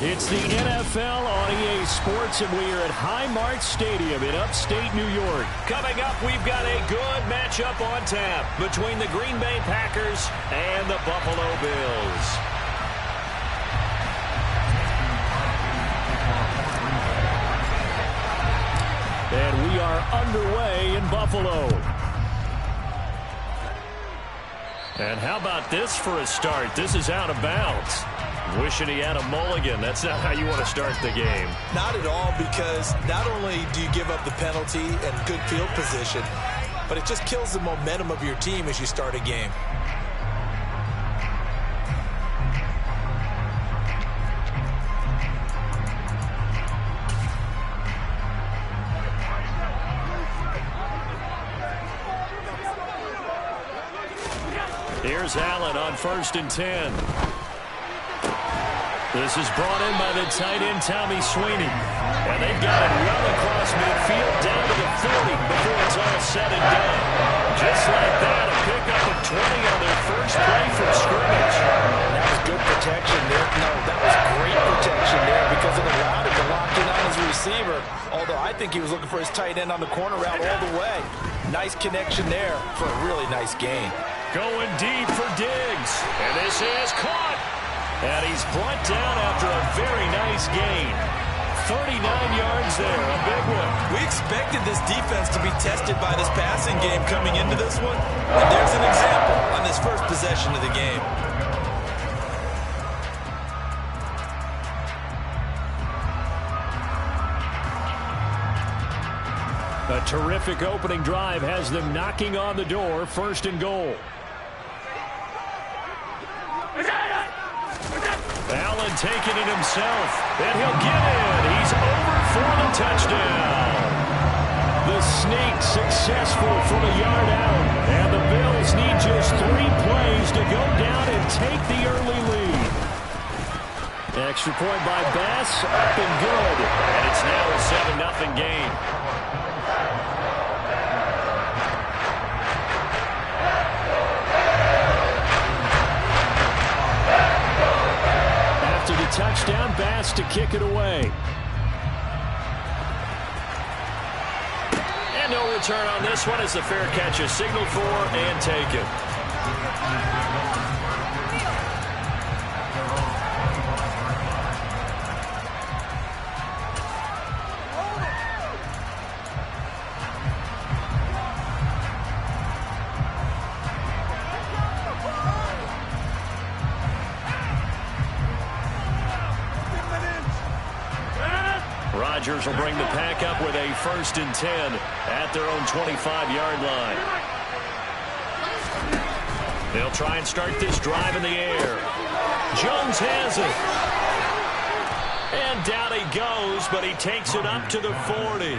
It's the NFL on EA Sports, and we are at Highmark Stadium in upstate New York. Coming up, we've got a good matchup on tap between the Green Bay Packers and the Buffalo Bills. And we are underway in Buffalo. And how about this for a start? This is out of bounds. Wishing he had a mulligan. That's not how you want to start the game. Not at all, because not only do you give up the penalty and good field position, but it just kills the momentum of your team as you start a game. Here's Allen on 1st and 10. This is brought in by the tight end, Tommy Sweeney. And they've got it well across midfield down to the 40 before it's all said and done. Just like that, a pickup of 20 on their first play from scrimmage. That was good protection there. No, that was great protection there because it allowed him to lock in on his receiver. Although I think he was looking for his tight end on the corner route all the way. Nice connection there for a really nice gain. Going deep for Diggs. And this is caught. And he's brought down after a very nice gain. 39 yards there, a big one. We expected this defense to be tested by this passing game coming into this one. And there's an example on this first possession of the game. A terrific opening drive has them knocking on the door, 1st and goal. Allen taking it himself, and he'll get it. He's over for the touchdown. The sneak successful from a yard out, and the Bills need just 3 plays to go down and take the early lead. Extra point by Bass, up and good, and it's now a 7-0 game. Touchdown, Bass to kick it away. And no return on this one as the fair catch is signaled for and taken. Rodgers will bring the pack up with a 1st and 10 at their own 25-yard line. They'll try and start this drive in the air. Jones has it. And down he goes, but he takes it up to the 40.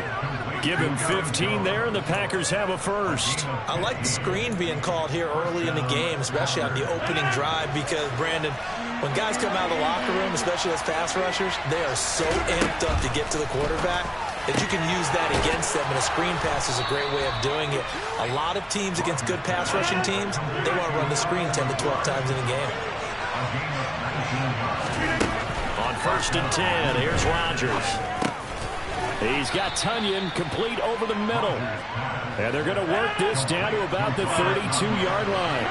Give him 15 there, and the Packers have a first. I like the screen being called here early in the game, especially on the opening drive, because, Brandon, when guys come out of the locker room, especially as pass rushers, they are so amped up to get to the quarterback that you can use that against them, and a screen pass is a great way of doing it. A lot of teams against good pass rushing teams, they want to run the screen 10 to 12 times in a game. On 1st and 10, here's Rodgers. He's got Tunyon complete over the middle. And they're going to work this down to about the 32-yard line.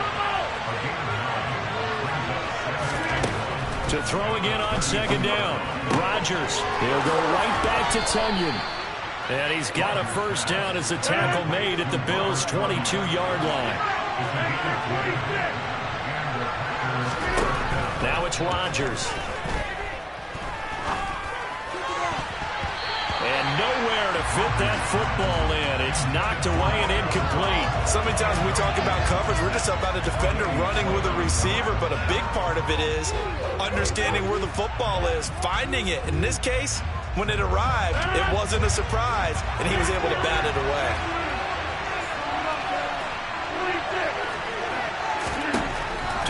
To throw again on 2nd down. Rodgers, he'll go right back to Tunyon. And he's got a first down as the tackle made at the Bills' 22-yard line. Now it's Rodgers. And nowhere to fit that football in. It's knocked away and incomplete. So many times when we talk about coverage, we're just about a defender running with a receiver, but a big part of it is understanding where the football is, finding it. In this case, when it arrived, it wasn't a surprise, and he was able to bat it away.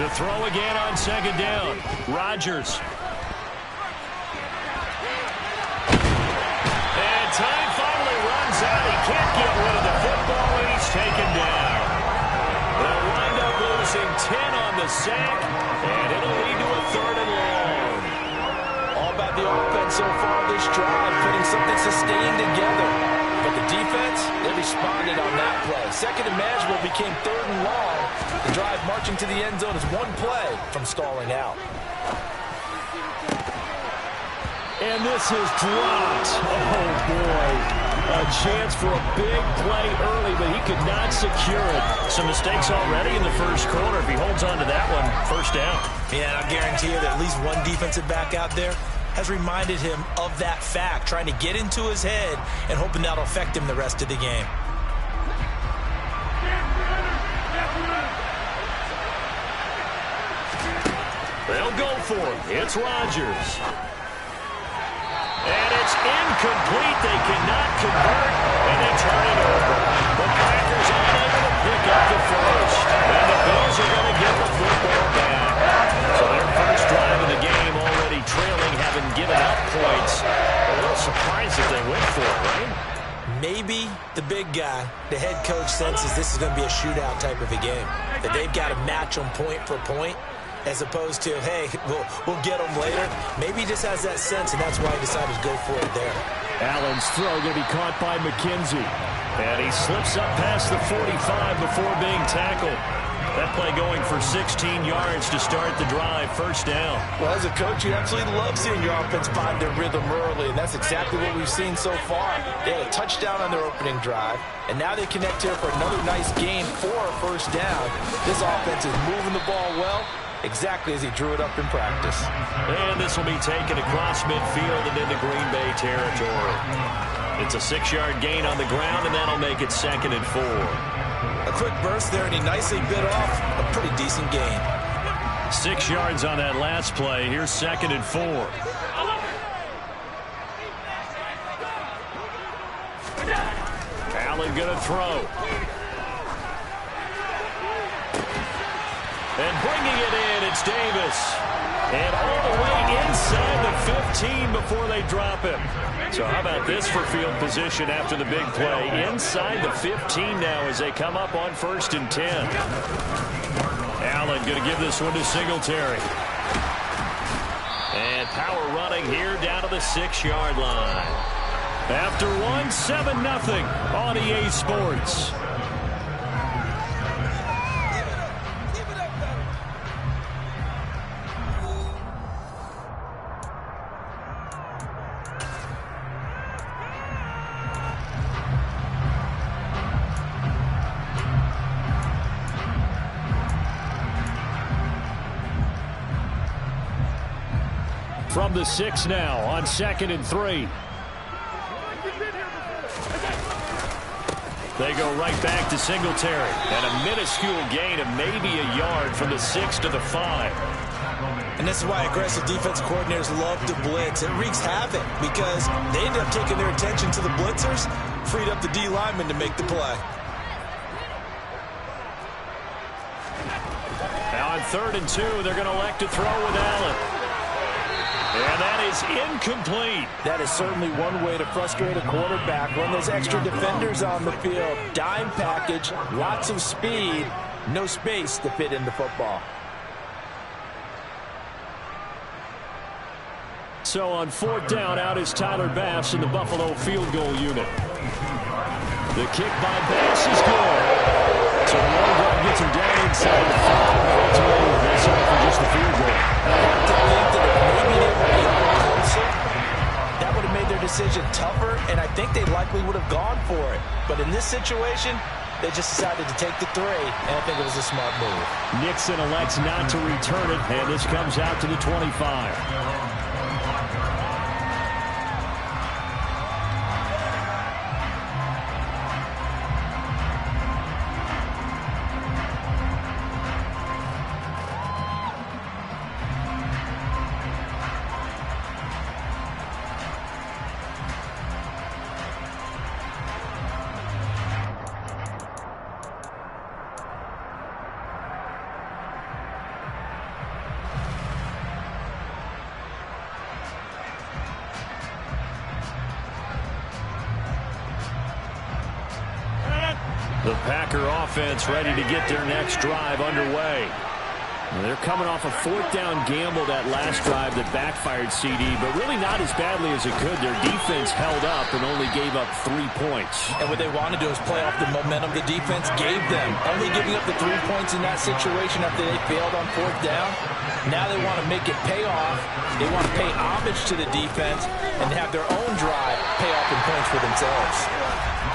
To throw again on 2nd down. Rodgers. And time finally runs out. He can't get rid of the football, and he's taken down. They'll wind up losing 10 on the sack, and it'll lead to a 3rd and long. All about offense so far this drive, putting something sustained together. But the defense, they responded on that play. Second and manageable became third and long. The drive marching to the end zone is one play from stalling out. And this is dropped. Oh, boy. A chance for a big play early, but he could not secure it. Some mistakes already in the first quarter. If he holds on to that one, first down. Yeah, and I guarantee you that at least one defensive back out there has reminded him of that fact, trying to get into his head and hoping that'll affect him the rest of the game. They'll go for it. It's Rodgers. And it's incomplete. They cannot convert, and they turn it over. The Packers are unable to pick up the first. And the Bills are going to get the football back. So their first drive of the game already trailing, having given up points. A little surprised that they went for it, right? Maybe the big guy, the head coach, senses this is going to be a shootout type of a game. That they've got to match them point for point, as opposed to, hey, we'll get them later. Maybe he just has that sense, and that's why he decided to go for it there. Allen's throw going to be caught by McKenzie. And he slips up past the 45 before being tackled. That play going for 16 yards to start the drive, first down. Well, as a coach, you absolutely love seeing your offense find their rhythm early, and that's exactly what we've seen so far. They had a touchdown on their opening drive, and now they connect here for another nice gain for a first down. This offense is moving the ball well, exactly as he drew it up in practice. And this will be taken across midfield and into Green Bay territory. It's a 6-yard gain on the ground, and that'll make it 2nd and 4. A quick burst there, and he nicely bit off a pretty decent gain. 6 yards on that last play. Here's 2nd and 4. Allen going to throw. And bringing it in, it's Davis. And all the way inside the 15 before they drop him. So how about this for field position after the big play? Inside the 15 now as they come up on 1st and 10. Allen going to give this one to Singletary. And power running here down to the 6-yard line. After one, 7-0 on EA Sports. From the 6 now on 2nd and 3. They go right back to Singletary. And a minuscule gain of maybe a yard from the 6 to the 5. And this is why aggressive defense coordinators love to blitz. It wreaks havoc because they end up taking their attention to the blitzers, freed up the D lineman to make the play. Now on 3rd and 2, they're going to elect to throw with Allen. And that is incomplete. That is certainly one way to frustrate a quarterback. Run those extra defenders on the field. Dime package, lots of speed, no space to fit in the football. So on 4th down, out is Tyler Bass in the Buffalo field goal unit. The kick by Bass is good. So the long guard gets him down inside the 5. Ultimately, they settle for just a field goal. I have to think that if maybe they were a little closer, that would have made their decision tougher, and I think they likely would have gone for it. But in this situation, they just decided to take the 3, and I think it was a smart move. Nixon elects not to return it, and this comes out to the 25. The Packer offense ready to get their next drive underway. They're coming off a fourth down gamble that last drive that backfired CD, but really not as badly as it could. Their defense held up and only gave up 3 points. And what they want to do is play off the momentum the defense gave them. Only giving up the 3 points in that situation after they failed on fourth down. Now they want to make it pay off. They want to pay homage to the defense and have their own drive pay off in points for themselves.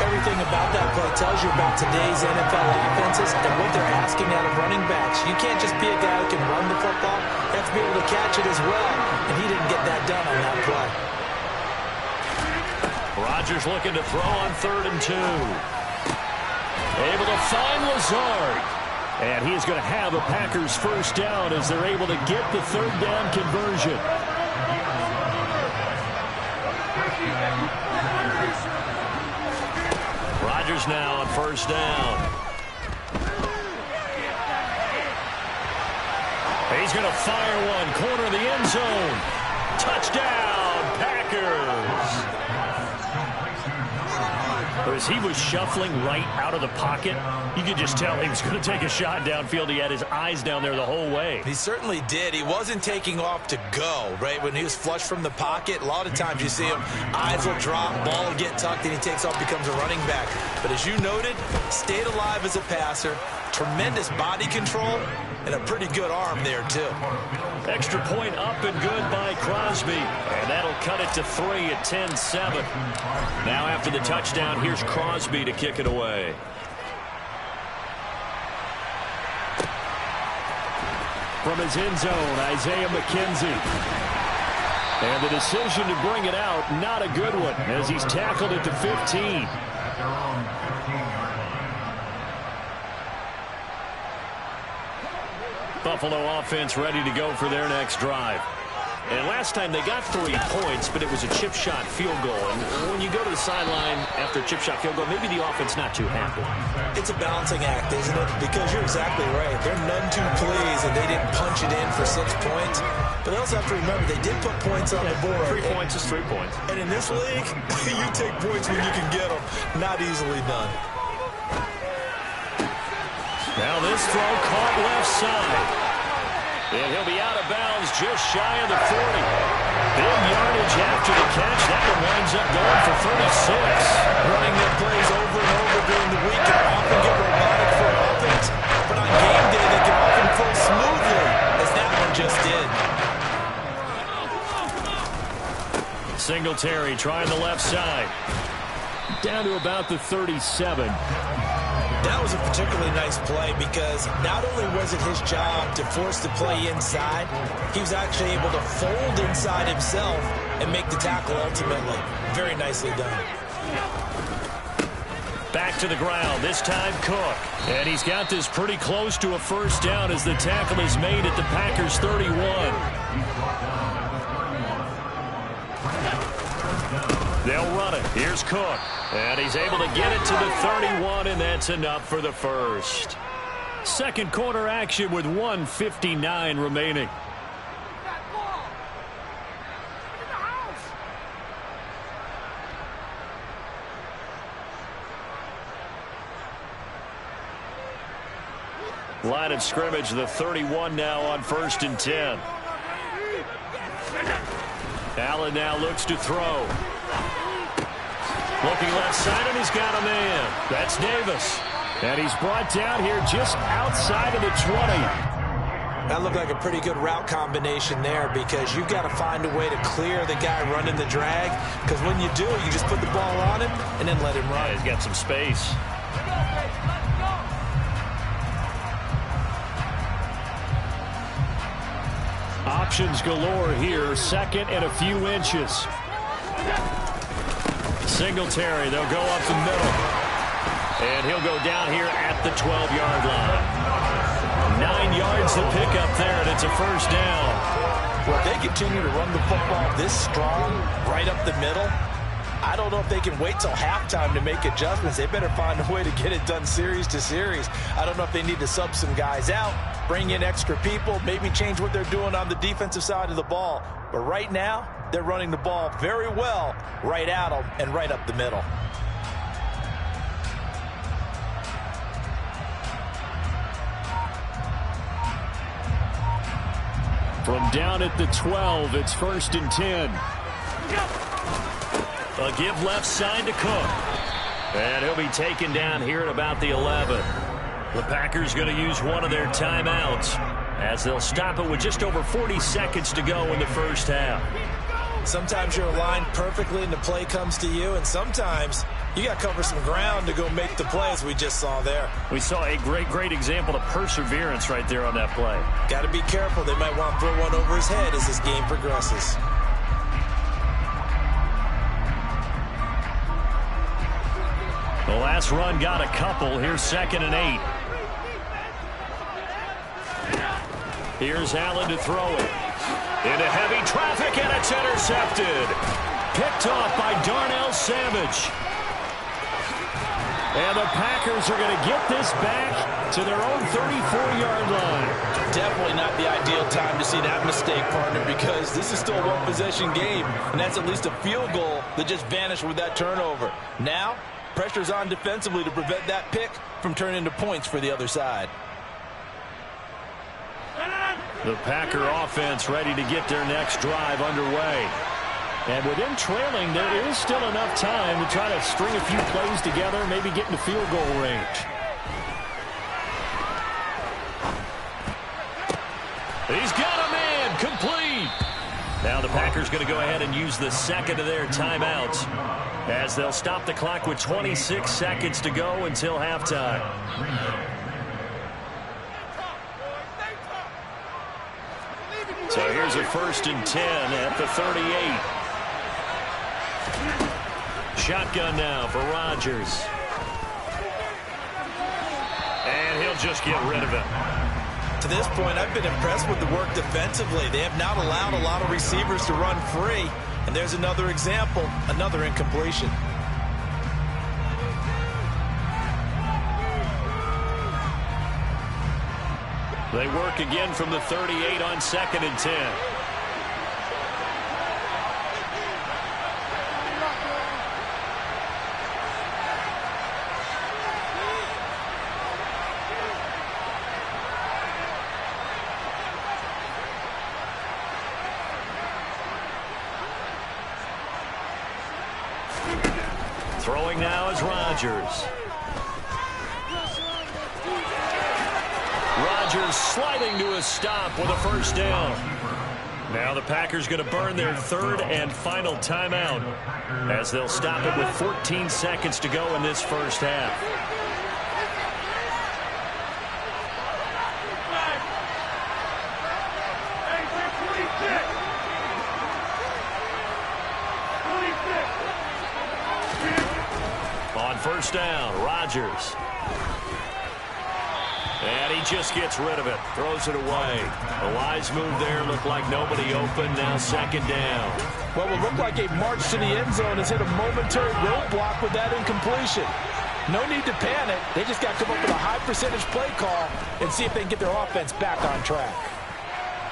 Everything about that play tells you about today's NFL offenses and what they're asking out of running backs. You can't just be a guy who can run the football. You have to be able to catch it as well, and he didn't get that done on that play. Rodgers looking to throw on 3rd and 2. Able to find Lazard. And he's going to have a Packers first down as they're able to get the 3rd down conversion. Rodgers now on 1st down. He's going to fire one, corner of the end zone. Touchdown, Packers. As he was shuffling right out of the pocket, you could just tell he was going to take a shot downfield. He had his eyes down there the whole way. He certainly did. He wasn't taking off to go, right? When he was flushed from the pocket, a lot of times you see him, eyes will drop, ball will get tucked, and he takes off, becomes a running back. But as you noted, stayed alive as a passer, tremendous body control, and a pretty good arm there, too. Extra point up and good by Crosby. And that'll cut it to 3 at 10-7. Now after the touchdown, here's Crosby to kick it away. From his end zone, Isaiah McKenzie. And the decision to bring it out, not a good one, as he's tackled at the 15. Buffalo offense ready to go for their next drive. And last time they got 3 points, but it was a chip shot field goal. And when you go to the sideline after a chip shot field goal, maybe the offense not too happy. It's a balancing act, isn't it? Because you're exactly right. They're none too pleased, and they didn't punch it in for 6 points. But they also have to remember they did put points on the board. 3 points is 3 points. And in this league, you take points when you can get them. Not easily done. Now this throw caught left side. And he'll be out of bounds just shy of the 40. Big yardage after the catch. That one winds up going for 36. Running their plays over and over during the week can often get robotic for offense. But on game day, they can often flow smoothly, as that one just did. Singletary trying the left side. Down to about the 37. That was a particularly nice play because not only was it his job to force the play inside, he was actually able to fold inside himself and make the tackle ultimately. Very nicely done. Back to the ground, this time Cook. And he's got this pretty close to a first down as the tackle is made at the Packers' 31. They'll run it. Here's Cook. And he's able to get it to the 31, and that's enough for the first. Second quarter action with 1:59 remaining. Line of scrimmage, the 31 now on 1st and 10. Allen now looks to throw. Looking left side, and he's got a man. That's Davis. And he's brought down here just outside of the 20. That looked like a pretty good route combination there because you've got to find a way to clear the guy running the drag. Because when you do, you just put the ball on him and then let him run. Yeah, he's got some space. Options galore here. Second and a few inches. Singletary, they'll go up the middle. And he'll go down here at the 12-yard line. 9 yards to pick up there, and it's a first down. Well, if they continue to run the football this strong, right up the middle, I don't know if they can wait till halftime to make adjustments. They better find a way to get it done series to series. I don't know if they need to sub some guys out, bring in extra people, maybe change what they're doing on the defensive side of the ball. But right now, they're running the ball very well right at them and right up the middle. From down at the 12, it's 1st and 10. A give left side to Cook. And he'll be taken down here at about the 11. The Packers going to use one of their timeouts as they'll stop it with just over 40 seconds to go in the first half. Sometimes you're aligned perfectly and the play comes to you, and sometimes you got to cover some ground to go make the play, as we just saw there. We saw a great example of perseverance right there on that play. Got to be careful. They might want to throw one over his head as this game progresses. The last run got a couple. Here's 2nd and 8. Here's Allen to throw it. Into heavy traffic, and it's intercepted. Picked off by Darnell Savage. And the Packers are going to get this back to their own 34-yard line. Definitely not the ideal time to see that mistake, partner, because this is still a one-possession game, and that's at least a field goal that just vanished with that turnover. Now, pressure's on defensively to prevent that pick from turning into points for the other side. The Packer offense ready to get their next drive underway. And with them trailing, there is still enough time to try to string a few plays together, maybe get into field goal range. He's got a man, complete. Now the Packers going to go ahead and use the second of their timeouts as they'll stop the clock with 26 seconds to go until halftime. So here's a 1st and 10 at the 38. Shotgun now for Rodgers. And he'll just get rid of it. To this point, I've been impressed with the work defensively. They have not allowed a lot of receivers to run free. And there's another example, another incompletion. They work again from the 38 on 2nd and 10. Throwing now is Rodgers. Rodgers sliding to a stop with a 1st down. Now the Packers going to burn their 3rd and final timeout as they'll stop it with 14 seconds to go in this first half. On 1st down, Rodgers. And he just gets rid of it. Throws it away. A wise move there. Looked like nobody open. Now 2nd down. What will look like a march to the end zone has hit a momentary roadblock with that incompletion. No need to panic. They just got to come up with a high percentage play call and see if they can get their offense back on track.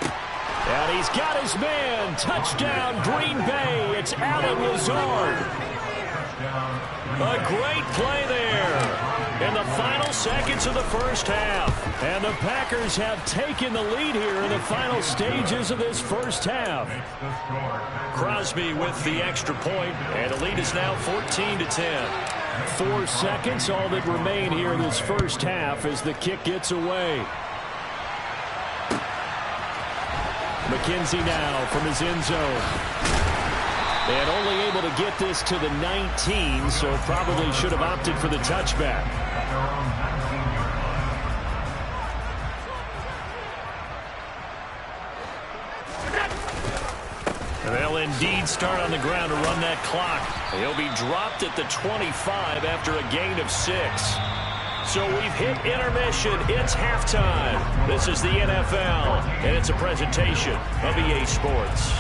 And he's got his man. Touchdown, Green Bay. It's Allen Lazard. A great play there in the final seconds of the first half. And the Packers have taken the lead here in the final stages of this first half. Crosby with the extra point, and the lead is now 14-10. 4 seconds, all that remain here in this first half as the kick gets away. McKenzie now from his end zone. And only able to get this to the 19, so probably should have opted for the touchback. They'll indeed start on the ground to run that clock. He'll be dropped at the 25 after a gain of 6. So we've hit intermission. It's halftime. This is the NFL, and it's a presentation of EA Sports.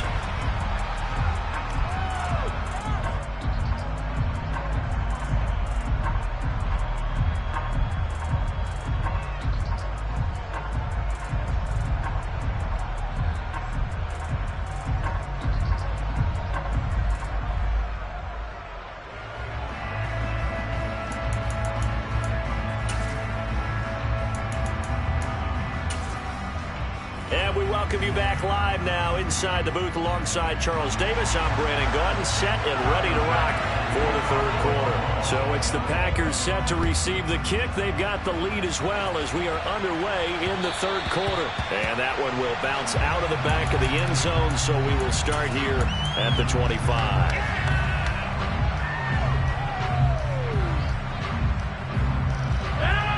welcome you back live now inside the booth alongside Charles Davis. I'm Brandon Gaudin, set and ready to rock for the third quarter. So it's the Packers set to receive the kick. They've got the lead as well as we are underway in the third quarter. And that one will bounce out of the back of the end zone, so we will start here at the 25.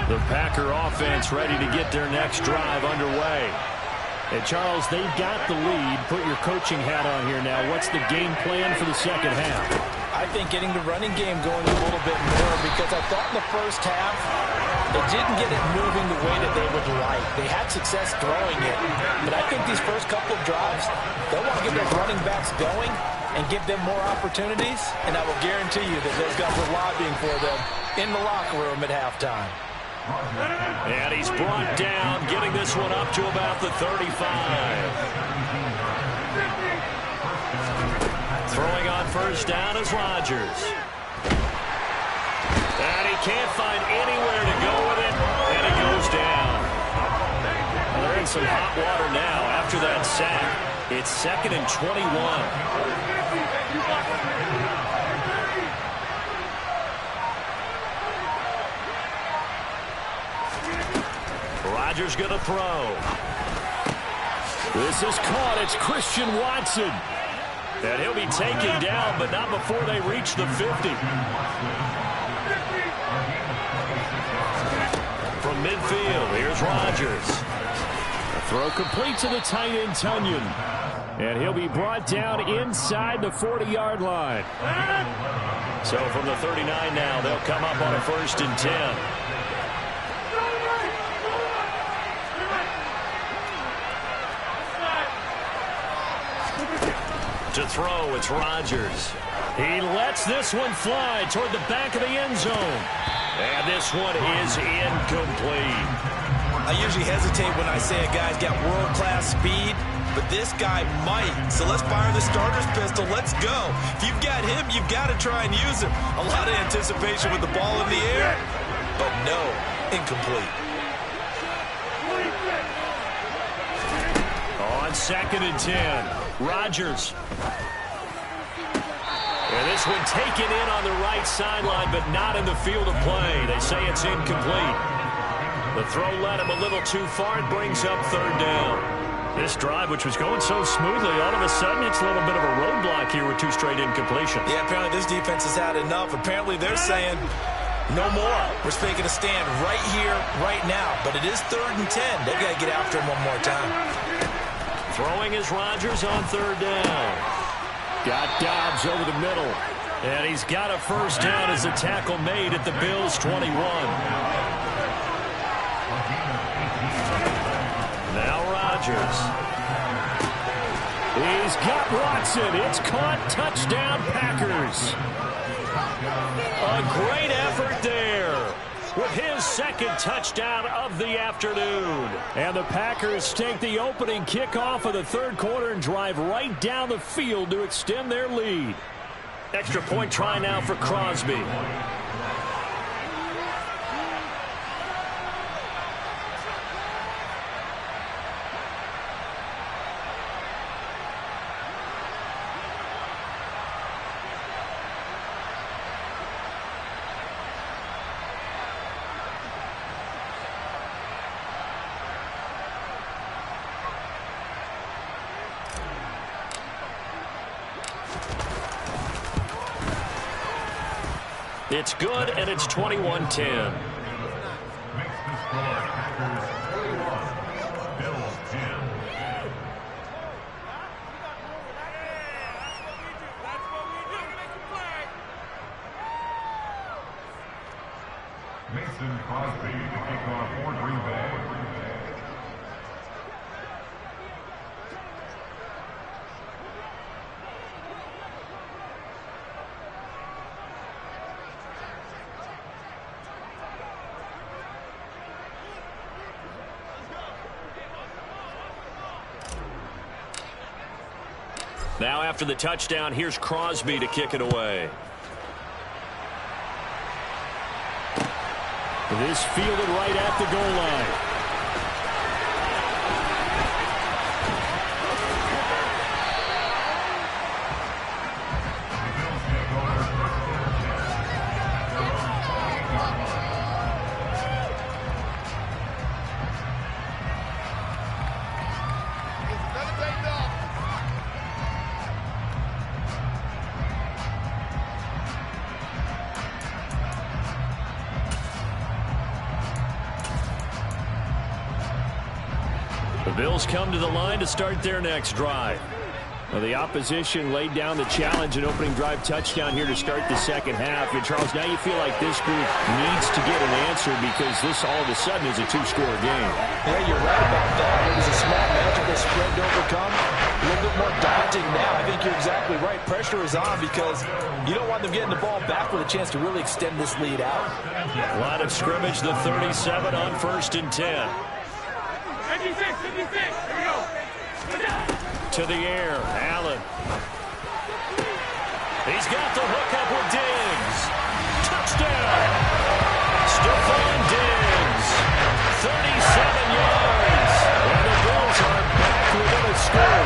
The Packer offense ready to get their next drive underway. And Charles, they've got the lead. Put your coaching hat on here now. What's the game plan for the second half? I think getting the running game going a little bit more, because I thought in the first half they didn't get it moving the way that they would like. They had success throwing it, but I think these first couple of drives, they want to get those running backs going and give them more opportunities, and I will guarantee you that those guys are lobbying for them in the locker room at halftime. And he's brought down, getting this one up to about the 35. Throwing on first down is Rodgers. And he can't find anywhere to go with it, and it goes down. Well, they're in some hot water now after that sack. It's 2nd and 21. Rodgers going to throw. This is caught. It's Christian Watson. And he'll be taken down, but not before they reach the 50. From midfield, here's Rodgers. A throw complete to the tight end, Tunyon. And he'll be brought down inside the 40-yard line. So from the 39 now, they'll come up on a 1st and 10. To throw, it's Rodgers. He lets this one fly toward the back of the end zone. And this one is incomplete. I usually hesitate when I say a guy's got world-class speed, but this guy might. So let's fire the starter's pistol. Let's go. If you've got him, you've got to try and use him. A lot of anticipation with the ball in the air, but no, incomplete. On 2nd and 10. Rodgers. And this one taken in on the right sideline, but not in the field of play. They say it's incomplete. The throw led him a little too far. It brings up 3rd down. This drive, which was going so smoothly, all of a sudden it's a little bit of a roadblock here with 2 straight incompletions. Yeah, apparently this defense has had enough. Apparently they're saying no more. We're making a stand right here, right now. But it is 3rd and 10. They've got to get after him one more time. Throwing is Rodgers on 3rd down. Got Dobbs over the middle. And he's got a 1st down as a tackle made at the Bills' 21. Now Rodgers. He's got Watson. It's caught. Touchdown, Packers. A great effort there with his 2nd touchdown of the afternoon. And the Packers take the opening kickoff of the 3rd quarter and drive right down the field to extend their lead. Extra point try now for Crosby. It's good, and it's 21-10. Mason Crosby to kick off for Green Bay. Now after the touchdown, here's Crosby to kick it away. This fielded right at the goal line. The Bills come to the line to start their next drive. Well, the opposition laid down the challenge, an opening drive touchdown here to start the second half. And, Charles, now you feel like this group needs to get an answer because this all of a sudden is a two-score game. Yeah, you're right about that. It was a small, magical spread to overcome. A little bit more daunting now. I think you're exactly right. Pressure is on because you don't want them getting the ball back with a chance to really extend this lead out. Line of scrimmage, the 37 on 1st and 10. 56, 56. Here we go. To the air, Allen. He's got the hookup with Diggs. Touchdown. Stephon Diggs. 37 yards. And the Bills are back within a score.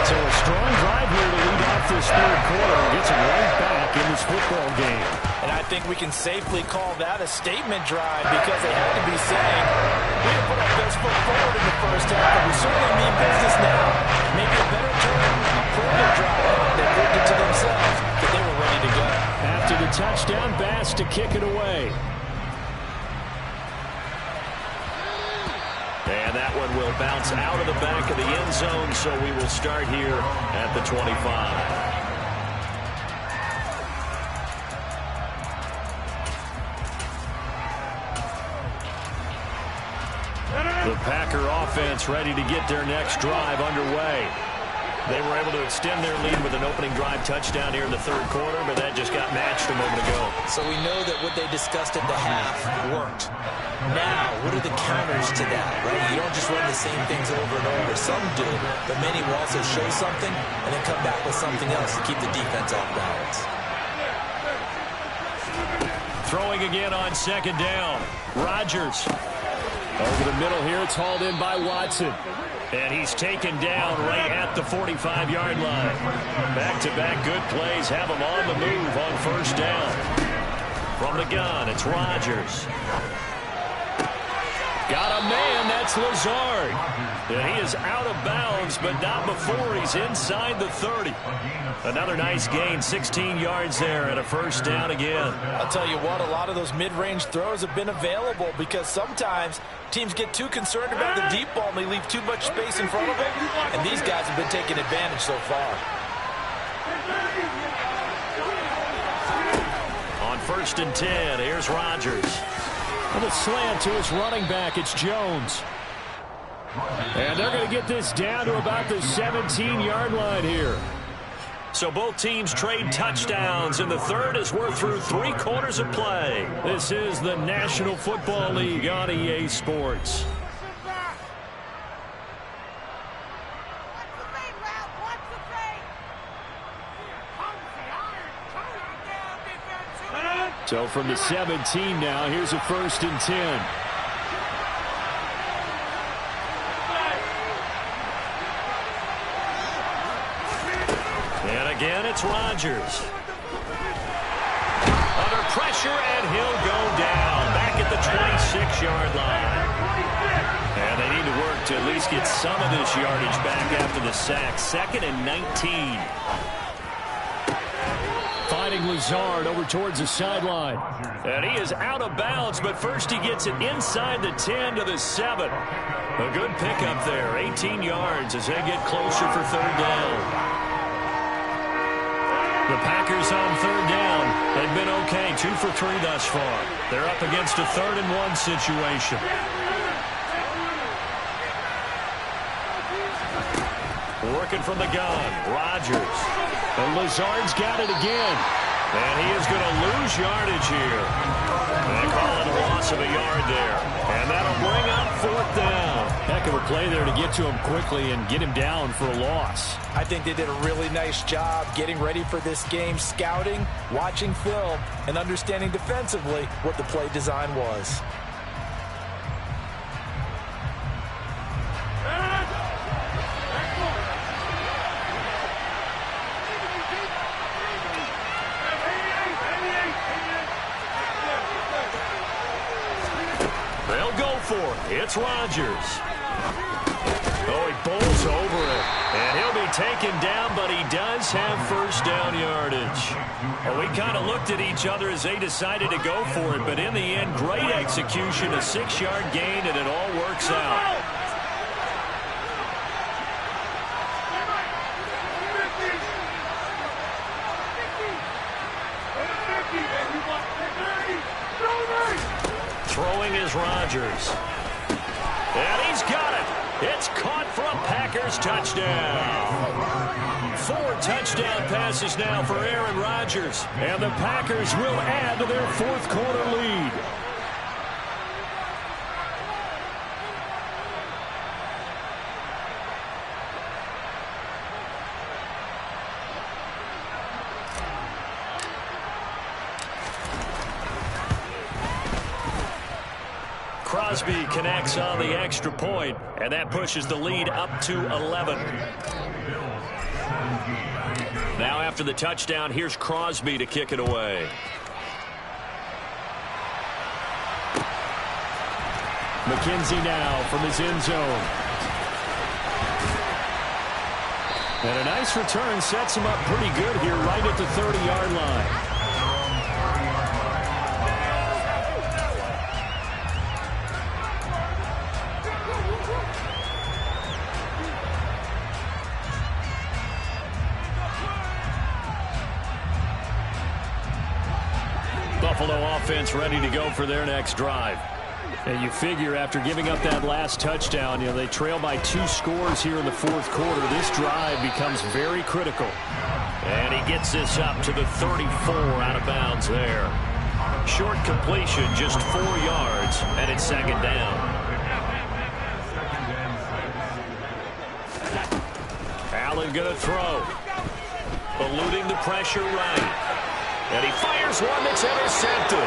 So a strong drive here to lead off this third quarter and gets them right back in this football game. And I think we can safely call that a statement drive because they had to be saying, we didn't put our best foot forward in the first half, but we certainly mean business now. Maybe a better term, a proven drive. They proved it to themselves that they were ready to go. After the touchdown, Bass to kick it away. And that one will bounce out of the back of the end zone, so we will start here at the 25. The Packer offense ready to get their next drive underway. They were able to extend their lead with an opening drive touchdown here in the third quarter, but that just got matched a moment ago. So we know that what they discussed at the half worked. Now, what are the counters to that, right? You don't just run the same things over and over. Some do, but many will also show something and then come back with something else to keep the defense off balance. Throwing again on second down. Rodgers. Over the middle here, it's hauled in by Watson. And he's taken down right at the 45-yard line. Back-to-back good plays have him on the move on first down. From the gun, it's Rodgers. Got a man, that's Lazard. And he is out of bounds, but not before he's inside the 30. Another nice gain, 16 yards there and a first down again. I'll tell you what, a lot of those mid-range throws have been available because sometimes teams get too concerned about the deep ball and they leave too much space in front of them, and these guys have been taking advantage so far. On 1st and 10, here's Rodgers. With a slant to his running back, it's Jones. And they're going to get this down to about the 17-yard line here. So both teams trade touchdowns, and the third as we're through 3 quarters of play. This is the National Football League on EA Sports. So from the 17 now, here's a 1st and 10. And again, it's Rodgers. Under pressure, and he'll go down. Back at the 26-yard line. And they need to work to at least get some of this yardage back after the sack. 2nd and 19. Fighting Lazard over towards the sideline. And he is out of bounds, but first he gets it inside the 10 to the 7. A good pickup there, 18 yards as they get closer for third down. The Packers on third down. They've been okay, 2 for 3 thus far. They're up against a 3rd and 1 situation. Working from the gun, Rodgers. And Lazard's got it again. And he is going to lose yardage here. They call it a loss of a yard there. And that'll bring up 4th down. Heck of a play there to get to him quickly and get him down for a loss. I think they did a really nice job getting ready for this game, scouting, watching film, and understanding defensively what the play design was. It's Rodgers. Oh, he bowls over it. And he'll be taken down, but he does have first down yardage. Well, we kind of looked at each other as they decided to go for it, but in the end, great execution, a 6-yard gain, and it all works out. Throwing is Rodgers. And he's got it. It's caught for a Packers touchdown. 4 touchdown passes now for Aaron Rodgers. And the Packers will add to their fourth quarter lead. Crosby connects on the extra point, and that pushes the lead up to 11. Now after the touchdown, here's Crosby to kick it away. McKenzie now from his end zone. And a nice return sets him up pretty good here right at the 30-yard line. Buffalo offense ready to go for their next drive. And you figure after giving up that last touchdown, they trail by 2 scores here in the fourth quarter. This drive becomes very critical. And he gets this up to the 34 out of bounds there. Short completion, just 4 yards, and it's second down. Allen going to throw. Eluding the pressure right. And he fires one that's intercepted.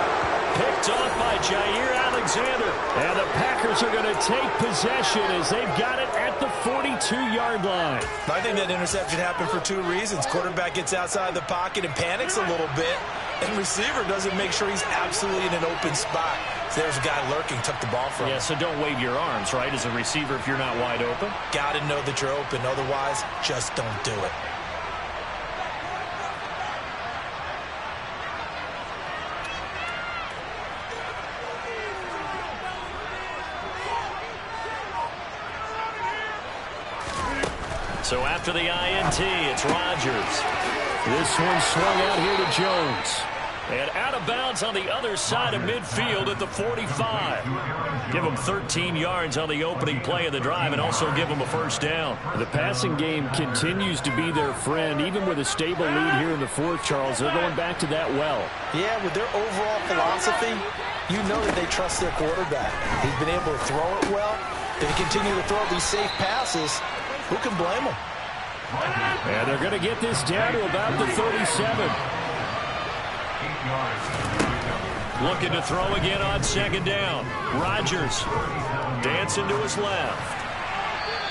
Picked off by Jair Alexander. And the Packers are going to take possession as they've got it at the 42-yard line. I think that interception happened for 2 reasons. Quarterback gets outside the pocket and panics a little bit. And receiver doesn't make sure he's absolutely in an open spot. So there's a guy lurking, took the ball from him. Yeah, so don't wave your arms, right, as a receiver if you're not wide open. Got to know that you're open. Otherwise, just don't do it. So after the INT, it's Rodgers. This one swung out here to Jones. And out of bounds on the other side of midfield at the 45. Give them 13 yards on the opening play of the drive and also give them a first down. The passing game continues to be their friend. Even with a stable lead here in the fourth, Charles, they're going back to that well. Yeah, with their overall philosophy, you know that they trust their quarterback. He's been able to throw it well. They continue to throw these safe passes. Who can blame them? And they're going to get this down to about the 37. Looking to throw again on second down. Rodgers dancing to his left.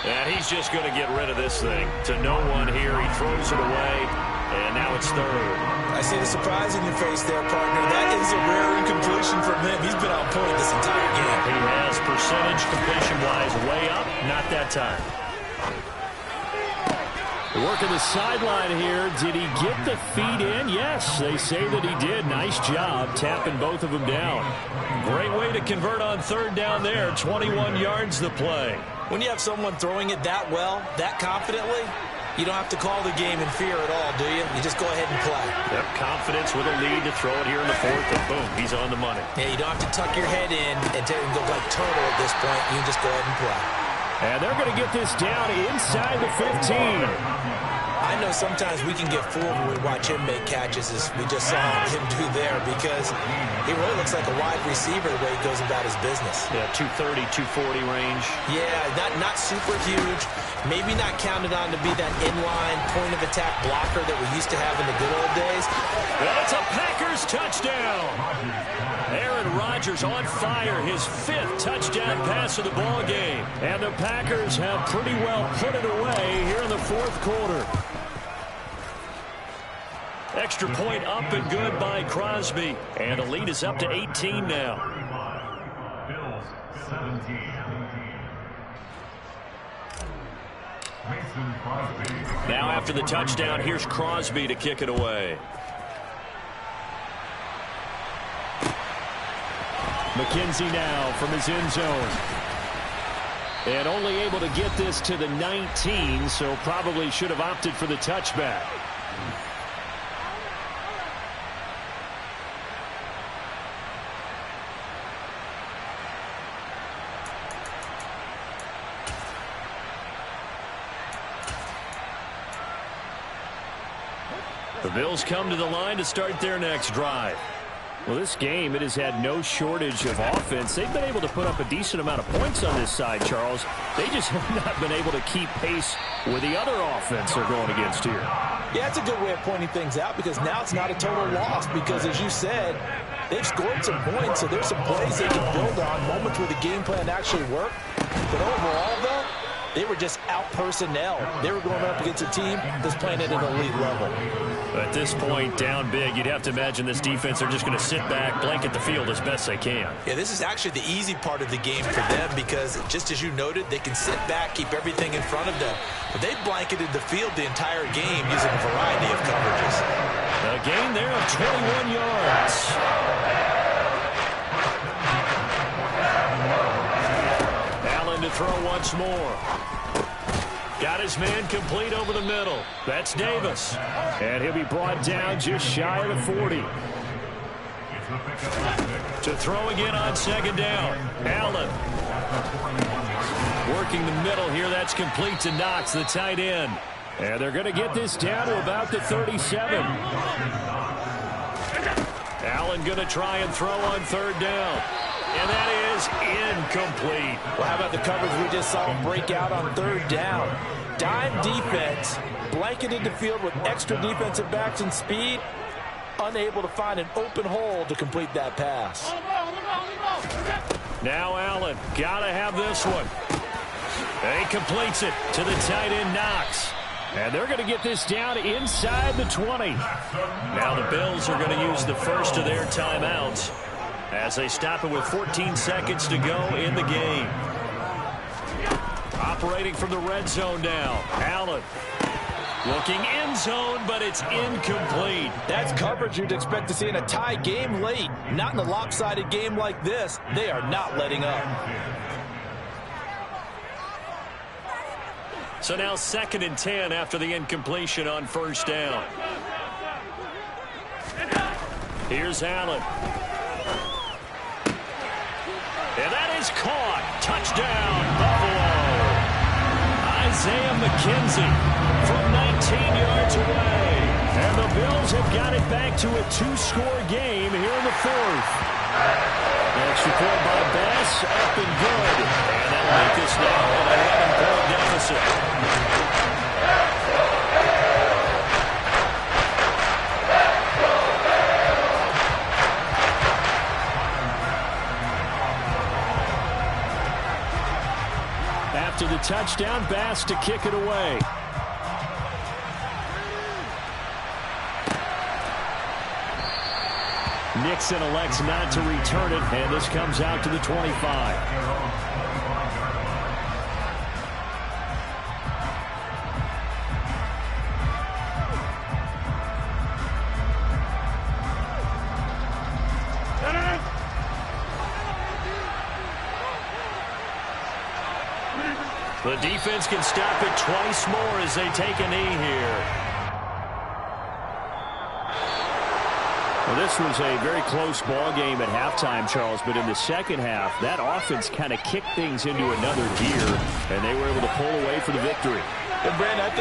And he's just going to get rid of this thing to no one here. He throws it away, and now it's third. I see the surprise in your face there, partner. That is a rare incompletion from him. He's been on point this entire game. He has percentage completion-wise way up. Not that time. Working the sideline here. Did he get the feet in? Yes, they say that he did. Nice job tapping both of them down. Great way to convert on third down there. 21 yards the play. When you have someone throwing it that well, that confidently, you don't have to call the game in fear at all, do you? You just go ahead and play. Yep, confidence with a lead to throw it here in the fourth, and boom, he's on the money. Yeah, you don't have to tuck your head in and go like turtle at this point. You can just go ahead and play. And they're going to get this down inside the 15. I know sometimes we can get fooled when we watch him make catches, as we just saw him do there, because he really looks like a wide receiver the way he goes about his business. Yeah, 230, 240 range. Yeah, not super huge. Maybe not counted on to be that inline point-of-attack blocker that we used to have in the good old days. Well, it's a Packers touchdown. Aaron Rodgers on fire, his 5th touchdown pass of the ball game. And the Packers have pretty well put it away here in the fourth quarter. Extra point up and good by Crosby. And the lead is up to 18 now. Bills 17. Now after the touchdown, here's Crosby to kick it away. McKenzie now from his end zone. And only able to get this to the 19, so probably should have opted for the touchback. The Bills come to the line to start their next drive. Well, this game, it has had no shortage of offense. They've been able to put up a decent amount of points on this side, Charles. They just have not been able to keep pace with the other offense they're going against here. Yeah, it's a good way of pointing things out because now it's not a total loss because, as you said, they've scored some points, so there's some plays they can build on, moments where the game plan actually worked. But overall, though, they were just out personnel. They were going up against a team that's playing at an elite level. At this point, down big, you'd have to imagine this defense are just going to sit back, blanket the field as best they can. Yeah, this is actually the easy part of the game for them because, just as you noted, they can sit back, keep everything in front of them. But they blanketed the field the entire game using a variety of coverages. A gain there of 21 yards. Allen to throw once more. Got his man complete over the middle. That's Davis. And he'll be brought down just shy of the 40. To throw again on second down. Allen. Working the middle here. That's complete to Knox, the tight end. And they're going to get this down to about the 37. Allen going to try and throw on third down. And that is incomplete. Well, how about the coverage we just saw him break out on third down? Dime defense, blanketed the field with extra defensive backs and speed, unable to find an open hole to complete that pass. Now Allen, gotta have this one. And he completes it to the tight end Knox. And they're going to get this down inside the 20. Now the Bills are going to use the first of their timeouts as they stop it with 14 seconds to go in the game. Operating from the red zone now. Allen looking end zone, but it's incomplete. That's coverage you'd expect to see in a tie game late. Not in a lopsided game like this. They are not letting up. So now 2nd and 10 after the incompletion on first down. Here's Allen. And that is caught. Touchdown, Buffalo. Isaiah McKenzie from 19 yards away. And the Bills have got it back to a 2-score game here in the 4th. Extra point by Bass, up and good. And that'll make this now an 11-point deficit. After the touchdown, Bass to kick it away. Nixon elects not to return it, and this comes out to the 25. The defense can stop it twice more as they take a knee here. Well, this was a very close ball game at halftime, Charles, but in the second half, that offense kind of kicked things into another gear, and they were able to pull away for the victory. And Brandon, I think